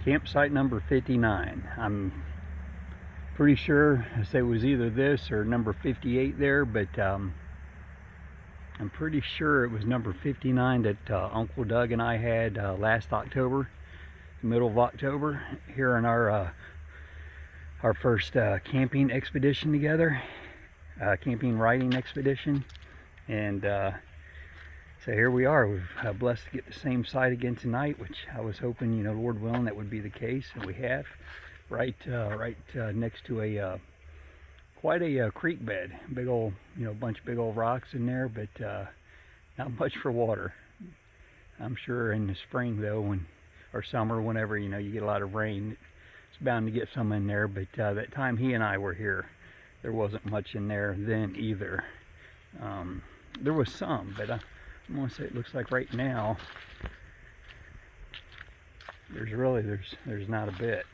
Campsite number 59. I'm pretty sure I say it was either this or number 58 there, but I'm pretty sure it was number 59 that Uncle Doug and I had last October, the middle of October, here in our first camping expedition together, camping riding expedition, and so here we are. We're blessed to get the same site again tonight, which I was hoping, Lord willing, that would be the case, and we have. Right next to a quite a creek bed, big old, bunch of big old rocks in there, but not much for water. I'm sure in the spring though, or summer, whenever you get a lot of rain, it's bound to get some in there. But that time he and I were here, there wasn't much in there then either. There was some, but I'm gonna say it looks like right now there's not a bit,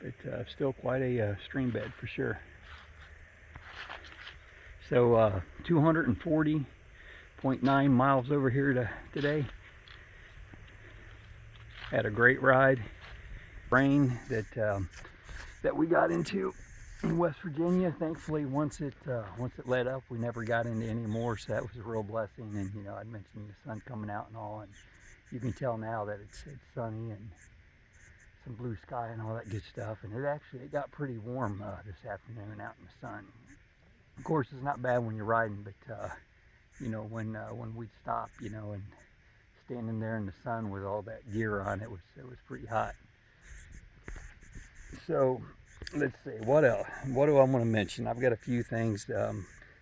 but still quite a stream bed for sure. So 240.9 miles over here today. Had a great ride. Rain that we got into in West Virginia. Thankfully, once it let up, we never got into any more, so that was a real blessing. And I'd mentioned the sun coming out and all, and you can tell now that it's sunny and some blue sky and all that good stuff. And it got pretty warm this afternoon out in the sun. Of course, it's not bad when you're riding, but when we'd stop, and standing there in the sun with all that gear on, it was pretty hot. So let's see, what else? What do I want to mention? I've got a few things.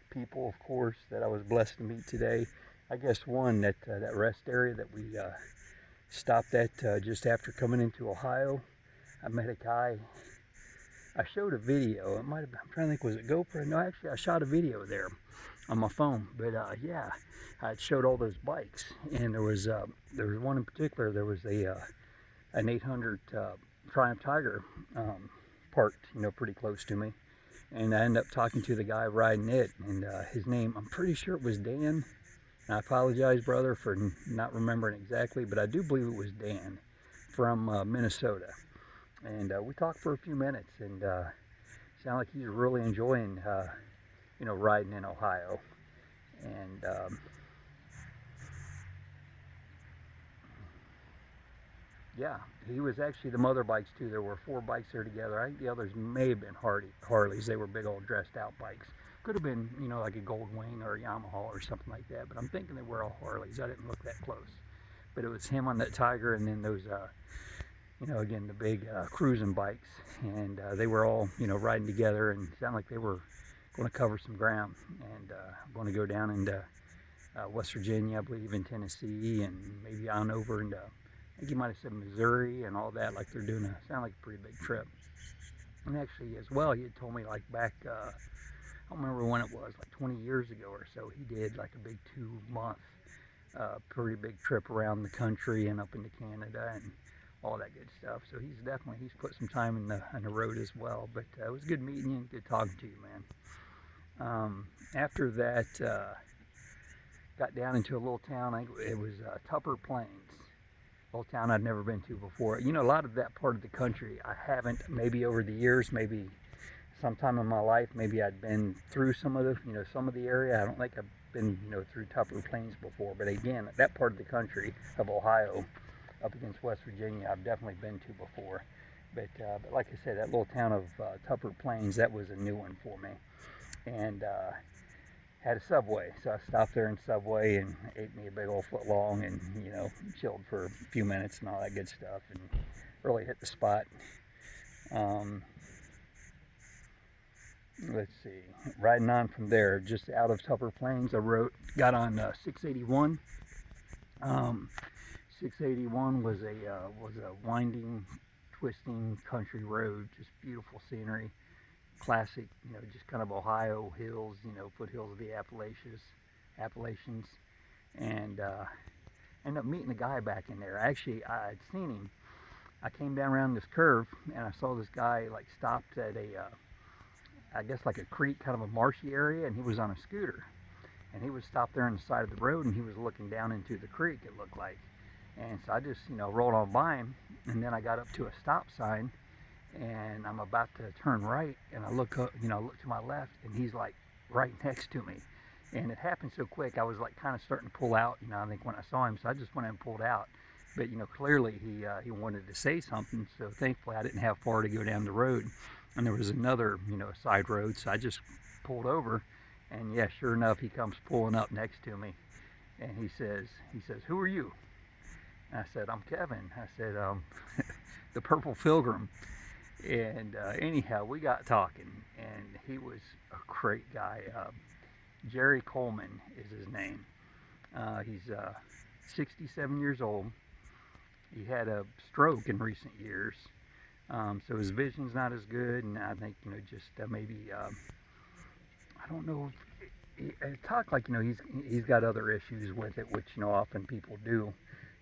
People, of course, that I was blessed to meet today. I guess one, that rest area that we stopped at just after coming into Ohio. I met a guy. I showed a video. It might have been, I'm trying to think, was it GoPro? No, actually, I shot a video there on my phone. But yeah, I showed all those bikes, and there was one in particular. There was an 800 Triumph Tiger parked, pretty close to me, and I ended up talking to the guy riding it, and his name, I'm pretty sure it was Dan. And I apologize, brother, for not remembering exactly, but I do believe it was Dan from Minnesota. And we talked for a few minutes, and sounded like he's really enjoying, riding in Ohio. And yeah, he was actually the mother bikes too. There were 4 bikes there together. I think the others may have been Harleys. They were big old dressed out bikes. Could have been, like a Goldwing or a Yamaha or something like that. But I'm thinking they were all Harleys. I didn't look that close. But it was him on that Tiger, and then those, again, the big cruising bikes. And they were all, riding together, and it sounded like they were going to cover some ground. And going to go down into West Virginia, I believe, in Tennessee, and maybe on over into, I think he might have said Missouri and all that. Like they're doing sound like a pretty big trip. And actually, as well, he had told me, like, back, I don't remember when it was, like 20 years ago or so, he did like a big 2-month, pretty big trip around the country and up into Canada and all that good stuff. So he's put some time in the road as well. But it was good meeting you, good talking to you, man. After that, got down into a little town. It was Tupper Plains. Little town I'd never been to before. A lot of that part of the country I haven't, maybe over the years, maybe sometime in my life, maybe I'd been through some of the area. I don't think I've been, through Tupper Plains before. But again, that part of the country of Ohio, up against West Virginia, I've definitely been to before. But like I said, that little town of Tupper Plains, that was a new one for me. And had a Subway, so I stopped there in Subway and ate me a big old foot long, and chilled for a few minutes and all that good stuff, and really hit the spot. Let's see, riding on from there, just out of Tupper Plains, got on 681. 681 was a winding, twisting country road, just beautiful scenery. Classic, just kind of Ohio hills, foothills of the Appalachians, and ended up meeting a guy back in there. Actually, I'd seen him. I came down around this curve, and I saw this guy, like, stopped at I guess like a creek, kind of a marshy area, and he was on a scooter. And he was stopped there on the side of the road, and he was looking down into the creek, it looked like. And so I just, rolled on by him, and then I got up to a stop sign, and I'm about to turn right, and I look up, look to my left, and he's like right next to me. And it happened so quick, I was like kind of starting to pull out, I think when I saw him, so I just went and pulled out. But clearly he wanted to say something, so thankfully I didn't have far to go down the road, and there was another side road, so I just pulled over, and yeah, sure enough, he comes pulling up next to me, and he says, "Who are you?" And I said, "I'm Kevin." I said, "The Purple Pilgrim." And anyhow, we got talking, and he was a great guy. Jerry Coleman is his name. He's 67 years old. He had a stroke in recent years, so his vision's not as good, and I think just maybe I don't know. He talked like he's got other issues with it, which often people do.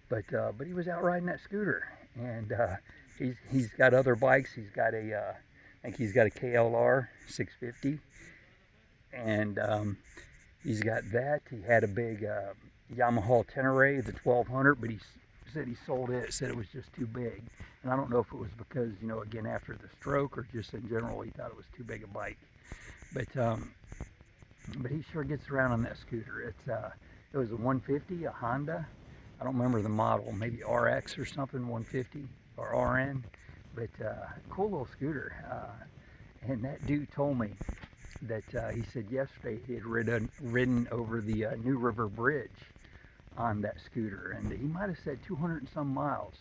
But he was out riding that scooter, and he's got other bikes. He's got I think he's got a KLR 650, and he's got that. He had a big Yamaha Tenere, the 1200, but he said he sold it. Said it was just too big, and I don't know if it was because again after the stroke or just in general he thought it was too big a bike. But he sure gets around on that scooter. It was a 150, a Honda. I don't remember the model, maybe RX or something, 150 or RN, but cool little scooter. And that dude told me that he said yesterday he had ridden over the New River Bridge on that scooter, and he might have said 200 and some miles,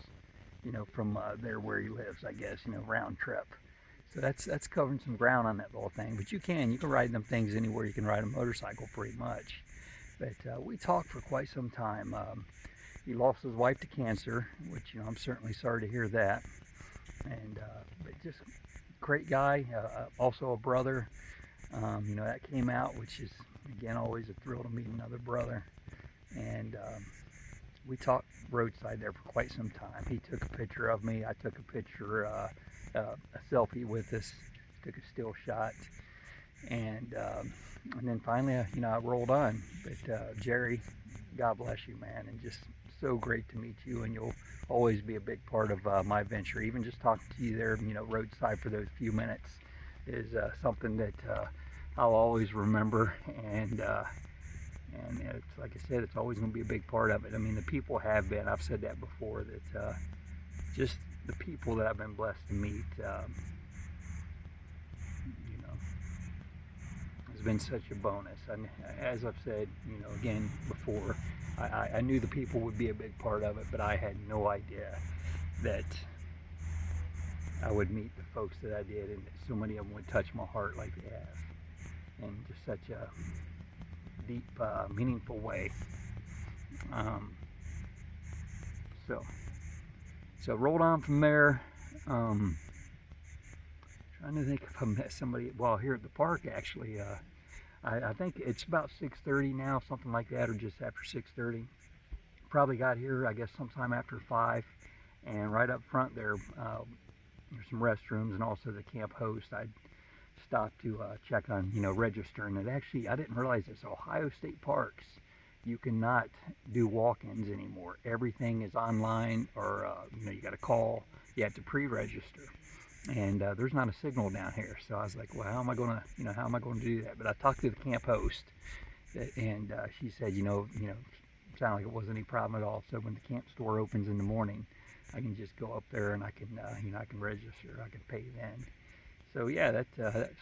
from there where he lives, I guess, round trip. So that's covering some ground on that little thing. But you can ride them things anywhere you can ride a motorcycle pretty much. But we talked for quite some time. He lost his wife to cancer, which I'm certainly sorry to hear that. And but just great guy, also a brother. That came out, which is again always a thrill to meet another brother. And we talked roadside there for quite some time. He took a picture of me. I took a picture, a selfie with us. Took a still shot, and then finally, I rolled on. But Jerry, God bless you, man, and just so great to meet you, and you'll always be a big part of my venture. Even just talking to you there, roadside for those few minutes is something that I'll always remember, and it's like I said, it's always going to be a big part of it. I mean, the people have been. I've said that before. That just the people that I've been blessed to meet, has been such a bonus. And as I've said, again before, I knew the people would be a big part of it, but I had no idea that I would meet the folks that I did, and that so many of them would touch my heart like they have, in just such a deep, meaningful way. So rolled on from there. Trying to think if I met somebody. Well, here at the park, actually, I think it's about 6:30 now, something like that, or just after 6:30. Probably got here, I guess, sometime after 5. And right up front there, there's some restrooms and also the camp host. I stopped to check on, register. And actually, I didn't realize this. Ohio State Parks, you cannot do walk-ins anymore. Everything is online, or you got to call. You have to pre-register, and there's not a signal down here. So I was like, well, how am I going to do that? But I talked to the camp host, and she said, sounded like it wasn't any problem at all. So when the camp store opens in the morning, I can just go up there and I can, I can register. I can pay then. So yeah, that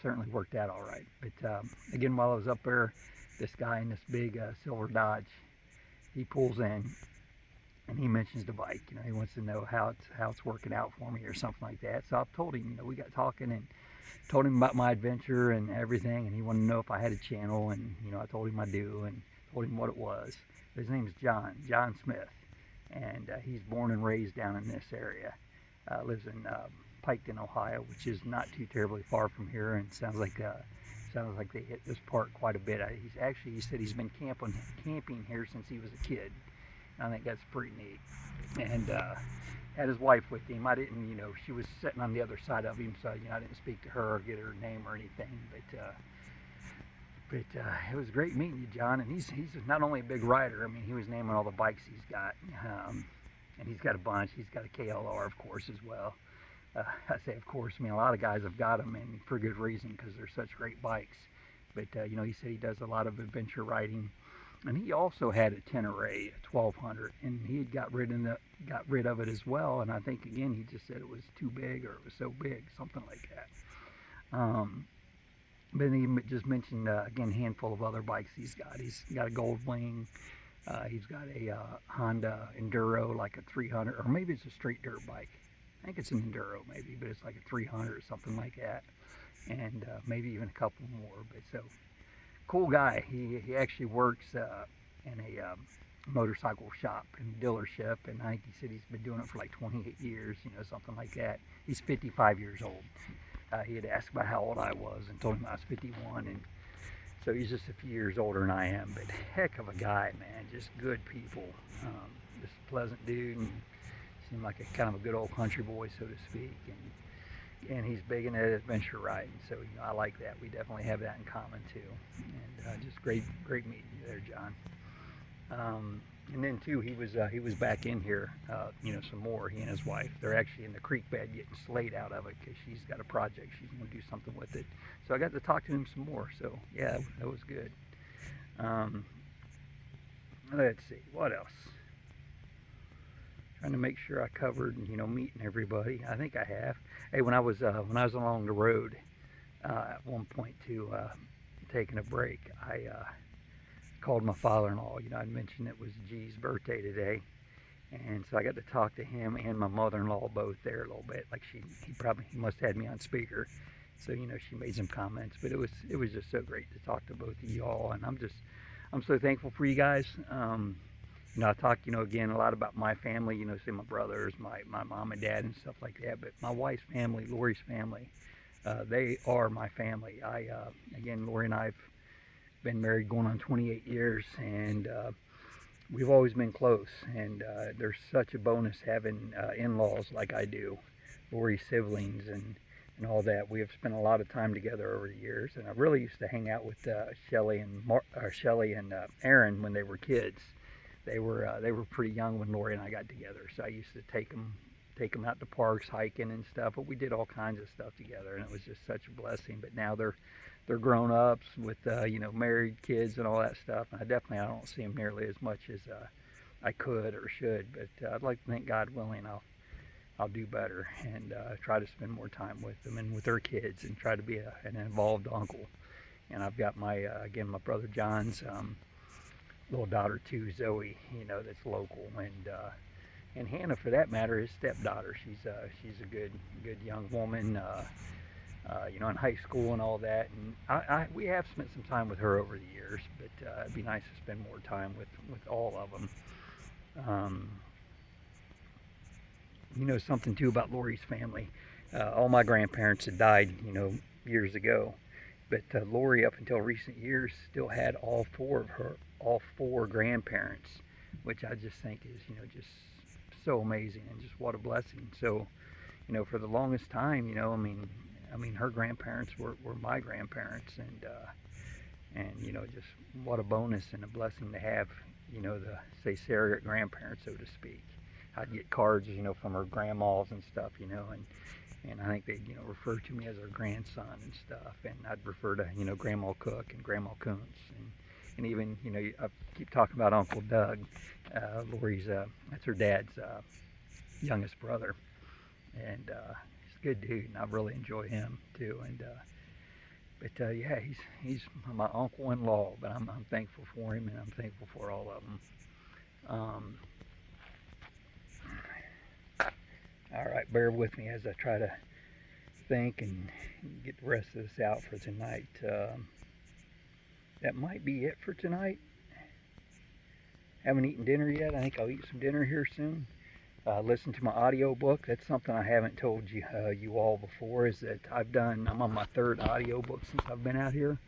certainly worked out all right. But again, while I was up there, this guy in this big silver Dodge, he pulls in and he mentions the bike. He wants to know how it's working out for me or something like that. So I've told him, we got talking and told him about my adventure and everything, and he wanted to know if I had a channel, and I told him I do, and told him what it was. His name's John Smith, and he's born and raised down in this area. Lives in Pike, Ohio, which is not too terribly far from here, and sounds like they hit this park quite a bit. He said he's been camping here since he was a kid. I think that's pretty neat. And had his wife with him. I didn't, she was sitting on the other side of him, so I didn't speak to her or get her name or anything. But it was great meeting you, John. And he's not only a big rider. I mean, he was naming all the bikes he's got. and he's got a bunch. He's got a KLR, of course, as well. I say, of course, I mean, a lot of guys have got them, and for good reason, because they're such great bikes. But, you know, he said he does a lot of adventure riding. And he also had a Tenere, a 1200, and he had got rid of it as well. And I think, again, he just said it was too big, or it was so big, something like that. But he just mentioned, again, a handful of other bikes he's got. He's got a Gold Wing. He's got a Honda Enduro, like a 300, or maybe it's a straight dirt bike. I think it's an Enduro maybe, but it's like a 300 or something like that. And maybe even a couple more. But so, cool guy. He actually works in a motorcycle shop and dealership, and I think he said he's been doing it for like 28 years, you know, something like that. He's 55 years old. He had asked about how old I was and told him I was 51, and so he's just a few years older than I am. But heck of a guy, man. Just good people. Just a pleasant dude, and seemed like a kind of a good old country boy, so to speak. And he's big into adventure riding, so you know, I like that. We definitely have that in common too. And just great meeting you there, John. And then too, he was back in here, you know, some more. He and his wife, they're actually in the creek bed getting slate out of it because she's got a project. She's going to do something with it. So I got to talk to him some more. So yeah, that was good. Let's see, what else? Trying to make sure I covered, you know, meeting everybody. I think I have. Hey, when I was along the road at one point to taking a break, I called my father-in-law. You know, I mentioned it was G's birthday today, and so I got to talk to him and my mother-in-law both there a little bit. Like he must have had me on speaker, so you know, she made some comments. But it was just so great to talk to both of y'all, and I'm so thankful for you guys. You know, I talk, you know, again, a lot about my family, you know, say my brothers, my mom and dad and stuff like that. But my wife's family, Lori's family, they are my family. Again, Lori and I have been married going on 28 years, and we've always been close. And there's such a bonus having in-laws like I do, Lori's siblings and all that. We have spent a lot of time together over the years, and I really used to hang out with Shelly and Aaron when they were kids. They were pretty young when Lori and I got together, so I used to take them out to parks, hiking and stuff. But we did all kinds of stuff together, and it was just such a blessing. But now they're grown ups with you know, married kids and all that stuff. And I don't see them nearly as much as I could or should. But I'd like to think, God willing, I'll do better and try to spend more time with them and with their kids, and try to be an involved uncle. And I've got my again, my brother John's little daughter too, Zoe, you know, that's local, and Hannah, for that matter, his stepdaughter. She's a good young woman, you know, in high school and all that. And we have spent some time with her over the years, but it'd be nice to spend more time with all of them. You know, something too about Lori's family. All my grandparents had died, you know, years ago, but Lori, up until recent years, still had all four grandparents, which I just think is, you know, just so amazing, and just what a blessing. So, you know, for the longest time, you know, I mean, her grandparents were my grandparents, and you know, just what a bonus and a blessing to have, you know, the, say, surrogate grandparents, so to speak. I'd get cards, you know, from her grandmas and stuff, you know, and I think they'd, you know, refer to me as her grandson and stuff, and I'd refer to, you know, Grandma Cook and Grandma Kuntz, and even, you know, I keep talking about Uncle Doug. Lori's, that's her dad's youngest brother, and he's a good dude, and I really enjoy him too. And but yeah, he's my uncle-in-law, but I'm thankful for him, and I'm thankful for all of them. All right, bear with me as I try to think and get the rest of this out for tonight. That might be it for tonight. Haven't eaten dinner yet. I think I'll eat some dinner here soon. Listen to my audio book. That's something I haven't told you all before, is that I'm on my third audio book since I've been out here.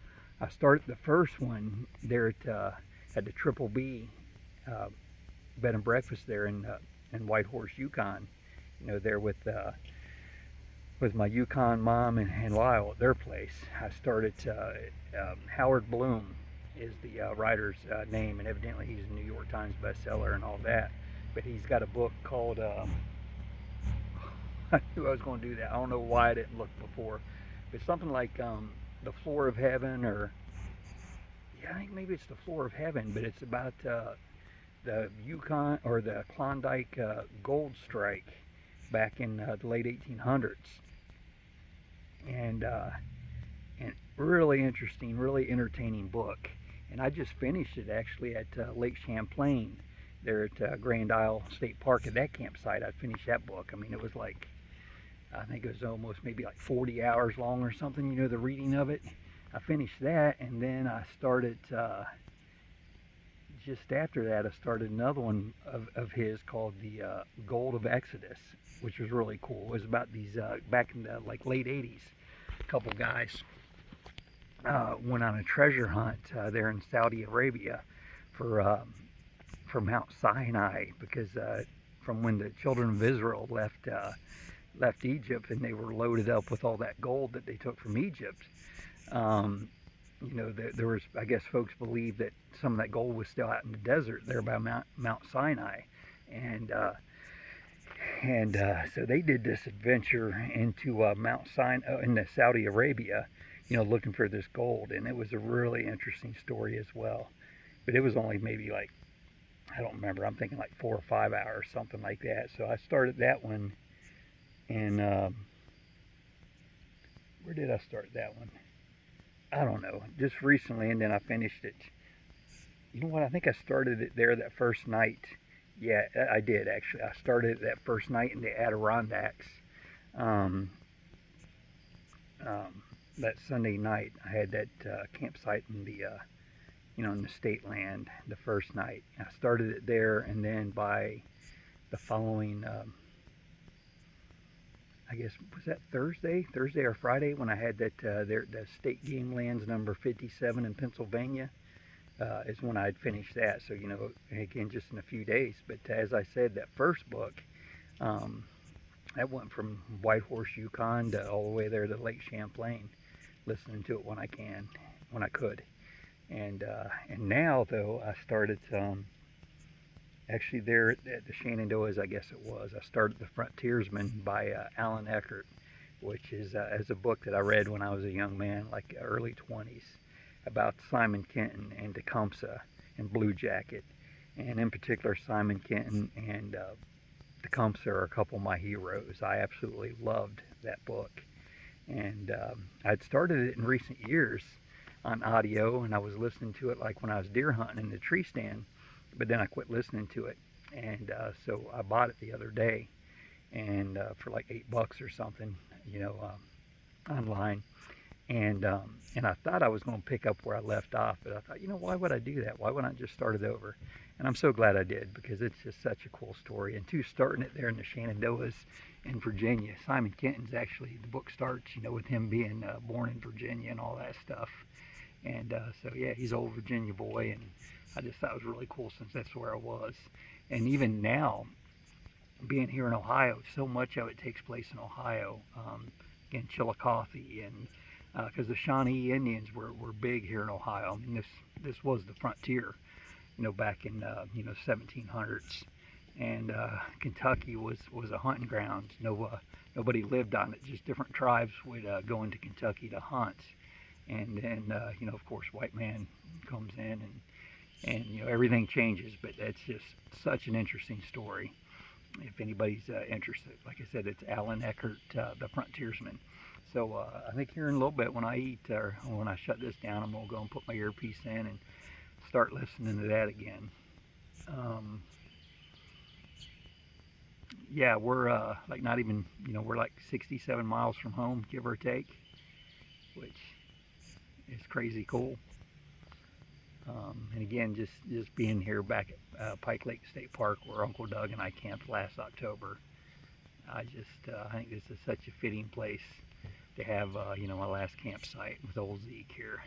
I started the first one there at the Triple B bed and breakfast there in Whitehorse, Yukon. You know, there with my Yukon mom and Lyle at their place. I started, Howard Bloom is the writer's name, and evidently he's a New York Times bestseller and all that. but he's got a book called. I knew I was going to do that. I don't know why I didn't look before. It's something like the floor of heaven, or yeah, I think maybe it's the floor of heaven, but it's about the Yukon or the Klondike gold strike back in the late 1800s, and really interesting, really entertaining book. And I just finished it actually at Lake Champlain, there at Grand Isle State Park. At that campsite, I finished that book. I mean, it was like, I think it was almost maybe like 40 hours long or something, the reading of it. I finished that, and then I started, just after that, I started another one of his called the Gold of Exodus, which was really cool. It was about these, back in the like late 80s, a couple guys went on a treasure hunt there in Saudi Arabia for Mount Sinai, because from when the children of Israel left Egypt, and they were loaded up with all that gold that they took from Egypt. There was, I guess, folks believed that some of that gold was still out in the desert there by Mount Sinai, and so they did this adventure into Mount Sinai in Saudi Arabia, looking for this gold, and it was a really interesting story as well. But it was only maybe like, I don't remember, I'm thinking like 4 or 5 hours, something like that. So I started that one, and where did I start that one? I don't know, just recently, and then I finished it. You know what, I think I started it there that first night. Yeah, I did actually. I started it that first night in the Adirondacks. Um, that Sunday night, I had that campsite in the in the state land the first night. I started it there, and then by the following, I guess, was that Thursday or Friday, when I had that the state game lands number 57 in Pennsylvania, is when I'd finished that. So again, just in a few days. But as I said, that first book, that went from Whitehorse, Yukon, to all the way there to Lake Champlain, listening to it when I could. And now, though, I started actually there at the Shenandoahs, I guess it was. I started The Frontiersman by Alan Eckert, which is a book that I read when I was a young man, like early 20s, about Simon Kenton and Tecumseh and Blue Jacket. And in particular, Simon Kenton and Tecumseh are a couple of my heroes. I absolutely loved that book. And I'd started it in recent years on audio, and I was listening to it like when I was deer hunting in the tree stand, but then I quit listening to it. And so I bought it the other day, and for like $8 or something, online. And I thought I was going to pick up where I left off, but I thought, why would I do that? Why wouldn't I just start it over? And I'm so glad I did, because it's just such a cool story. And two, starting it there in the Shenandoahs in Virginia. Simon Kenton's actually, the book starts, with him being born in Virginia and all that stuff. And so yeah, he's an old Virginia boy, and I just thought it was really cool since that's where I was. And even now, being here in Ohio, so much of it takes place in Ohio. Again, Chillicothe, and because the Shawnee Indians were big here in Ohio. I mean, this was the frontier, back in 1700s, and Kentucky was a hunting ground. Nobody lived on it. Just different tribes would go into Kentucky to hunt, and then of course, white man comes in, and everything changes. But that's just such an interesting story. If anybody's interested, like I said, it's Alan Eckert, The Frontiersman. So I think here in a little bit, when I eat, or when I shut this down, I'm going to go and put my earpiece in and start listening to that again. Yeah, we're like not even, we're like 67 miles from home, give or take, which is crazy cool. And again, just being here back at Pike Lake State Park, where Uncle Doug and I camped last October, I think this is such a fitting place to have, my last campsite with old Zeke here.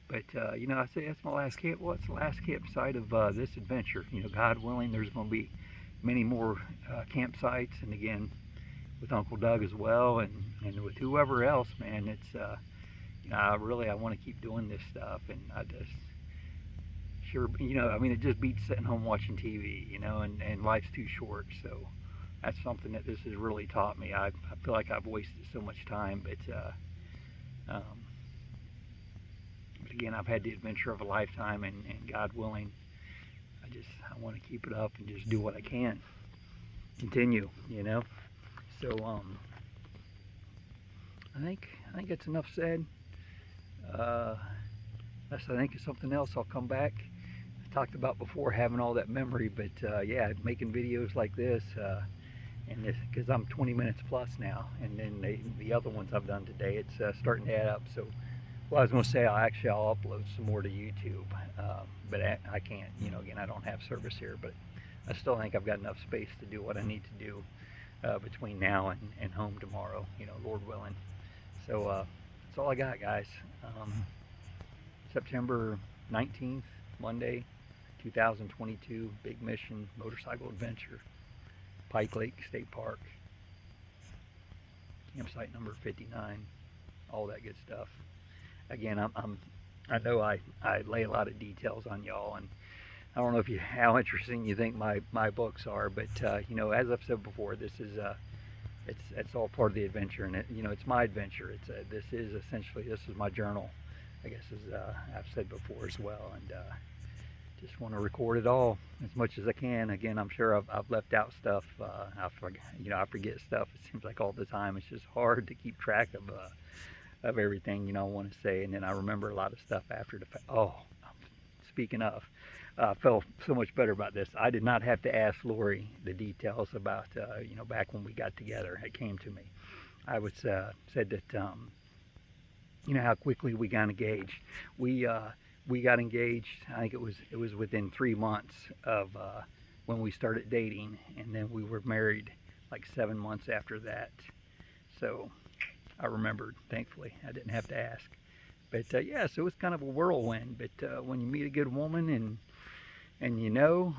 But, I say that's my last camp. Well, it's the last campsite of this adventure. God willing, there's going to be many more campsites, and again, with Uncle Doug as well, and with whoever else, man. It's, I want to keep doing this stuff, and I just sure, I mean, it just beats sitting home watching TV, and life's too short. So that's something that this has really taught me. I feel like I've wasted so much time, um, but again, I've had the adventure of a lifetime, and God willing, I want to keep it up and just do what I can, continue. So I think that's enough said. Uh, Unless I think of something else, I'll come back. I talked about before having all that memory, but yeah, making videos like this, and this because I'm 20 minutes plus now, and then the other ones I've done today, it's starting to add up. So, well, I was going to say I'll upload some more to YouTube, but I can't. Again, I don't have service here, but I still think I've got enough space to do what I need to do between now and home tomorrow. Lord willing. So that's all I got, guys. September 19th, Monday, 2022, Big Mission Motorcycle Adventure, Pike Lake State Park, campsite number 59, all that good stuff. Again, I know I lay a lot of details on y'all, and I don't know how interesting you think my books are, but as I've said before, this is it's all part of the adventure, and it's my adventure. This is my journal, I guess, as I've said before as well, and just want to record it all as much as I can. Again, I'm sure I've left out stuff. I forget stuff. It seems like all the time. It's just hard to keep track of everything I want to say, and then I remember a lot of stuff after the fact. Oh, speaking of, I felt so much better about this. I did not have to ask Lori the details about back when we got together. It came to me. I was said that how quickly we got engaged. We got engaged. I think it was within 3 months of when we started dating, and then we were married like 7 months after that. So I remembered. Thankfully, I didn't have to ask. But yeah, so it's kind of a whirlwind. But when you meet a good woman and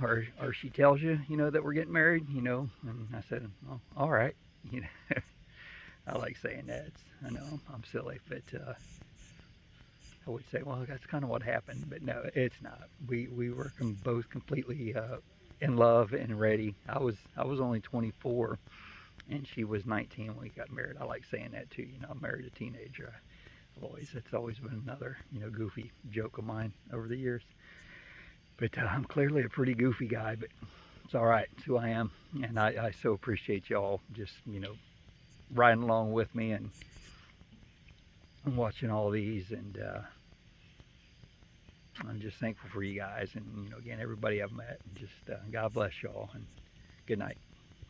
or she tells you that we're getting married, and I said, oh, all right, I like saying that. I know I'm silly, but I would say, well, that's kind of what happened. But no, it's not. We were both completely in love and ready. I was only 24, and she was 19 when we got married. I like saying that too. I married a teenager. It's always been another goofy joke of mine over the years. But I'm clearly a pretty goofy guy, but it's all right. It's who I am, and I so appreciate y'all just riding along with me and watching all these, and I'm just thankful for you guys, and again, everybody I've met. Just God bless y'all, and good night.